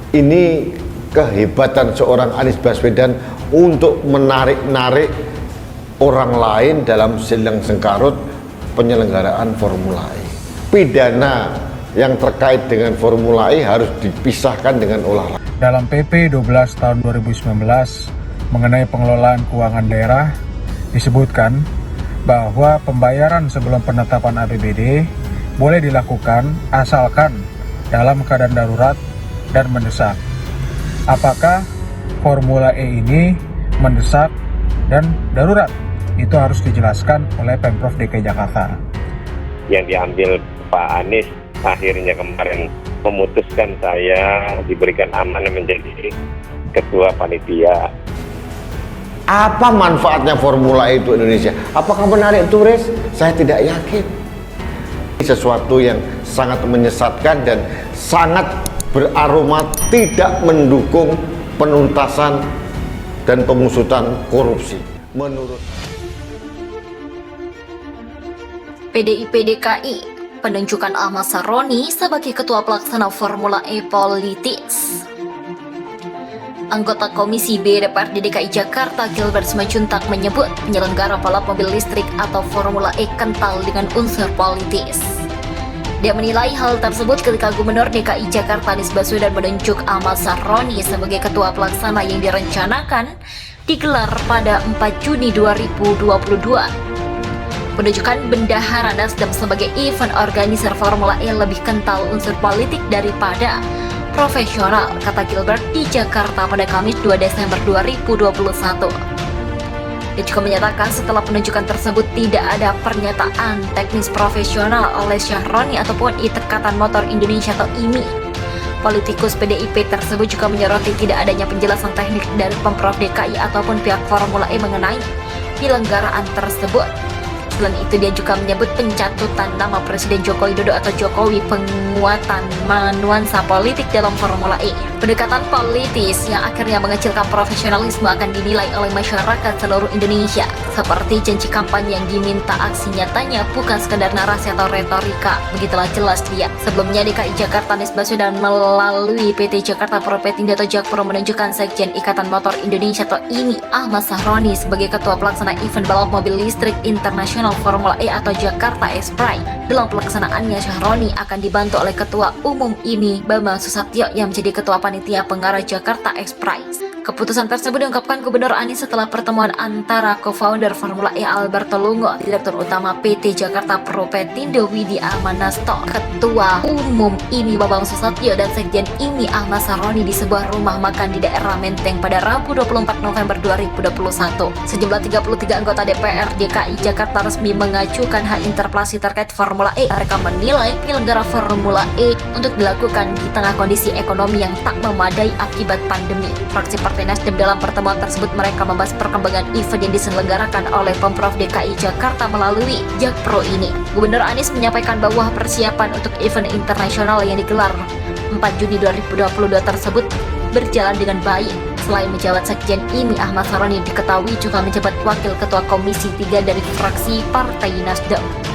Ini kehebatan seorang Anies Baswedan untuk menarik-narik orang lain dalam silang sengkarut penyelenggaraan Formula E. Pidana yang terkait dengan Formula E harus dipisahkan dengan olahraga. Dalam PP 12 tahun 2019 mengenai pengelolaan keuangan daerah disebutkan bahwa pembayaran sebelum penetapan APBD boleh dilakukan asalkan dalam keadaan darurat dan mendesak. Apakah Formula E ini mendesak dan darurat? Itu harus dijelaskan oleh Pemprov DKI Jakarta. Yang diambil Pak Anies akhirnya kemarin memutuskan saya diberikan amanah menjadi ketua panitia. Apa manfaatnya Formula E itu Indonesia? Apakah menarik turis? Saya tidak yakin. Sesuatu yang sangat menyesatkan dan sangat beraroma tidak mendukung penuntasan dan pengusutan korupsi. Menurut PDIP DKI penunjukan Ahmad Saroni sebagai Ketua Pelaksana Formula E Politics. Anggota Komisi B DPRD DKI Jakarta Gilbert Simanjuntak menyebut penyelenggara balap mobil listrik atau Formula E kental dengan unsur politis. Dia menilai hal tersebut ketika Gubernur DKI Jakarta Anies Baswedan menunjuk Ahmad Saroni sebagai Ketua Pelaksana yang direncanakan digelar pada 4 Juni 2022. Penunjukan Bendahara Nasdem sebagai event organizer Formula E lebih kental unsur politik daripada profesional, kata Gilbert di Jakarta pada Kamis 2 Desember 2021. Dia juga menyatakan setelah penunjukan tersebut tidak ada pernyataan teknis profesional oleh Syahroni ataupun Ikatan Motor Indonesia atau IMI. Politikus PDIP tersebut juga menyoroti tidak adanya penjelasan teknik dari Pemprov DKI ataupun pihak Formula E mengenai penyelenggaraan tersebut. Selain itu, dia juga menyebut pencatutan nama Presiden Joko Widodo atau Jokowi penguatan nuansa politik dalam Formula E. Pendekatan politis yang akhirnya mengecilkan profesionalisme akan dinilai oleh masyarakat seluruh Indonesia. Seperti janji kampanye yang diminta aksi nyatanya bukan sekedar narasi atau retorika. Begitulah jelas dia. Sebelumnya DKI Jakarta Anies Baswedan melalui PT Jakarta Propetindo atau Jakpro menunjukkan Sekjen Ikatan Motor Indonesia atau IMI Ahmad Saroni sebagai Ketua Pelaksana Event Balap Mobil Listrik Internasional Formula E atau Jakarta X-Prize. Dalam pelaksanaannya, Syahroni akan dibantu oleh Ketua Umum IMI Bambang Susatyo yang menjadi Ketua Panitia Pengarah Jakarta X-Prize. Keputusan tersebut diungkapkan Gubernur Anies setelah pertemuan antara co-founder Formula E Alberto Lungo, Direktur Utama PT Jakarta Propetindo Widi Amanasto, Ketua Umum IMI Bambang Susatyo dan Sekjen IMI Ahmad Saroni di sebuah rumah makan di daerah Menteng pada Rabu 24 November 2021. Sejumlah 33 anggota DPR DKI Jakarta resmi mengajukan hak interpelasi terkait Formula E. Mereka menilai penyelenggara Formula E untuk dilakukan di tengah kondisi ekonomi yang tak memadai akibat pandemi. Fraksi Partai Nasdem dalam pertemuan tersebut mereka membahas perkembangan event yang diselenggarakan oleh Pemprov DKI Jakarta melalui Jakpro ini. Gubernur Anies menyampaikan bahwa persiapan untuk event internasional yang digelar 4 Juni 2022 tersebut berjalan dengan baik. Selain menjabat Sekjen IMI Ahmad Saroni diketahui juga menjabat Wakil Ketua Komisi 3 dari fraksi Partai Nasdem.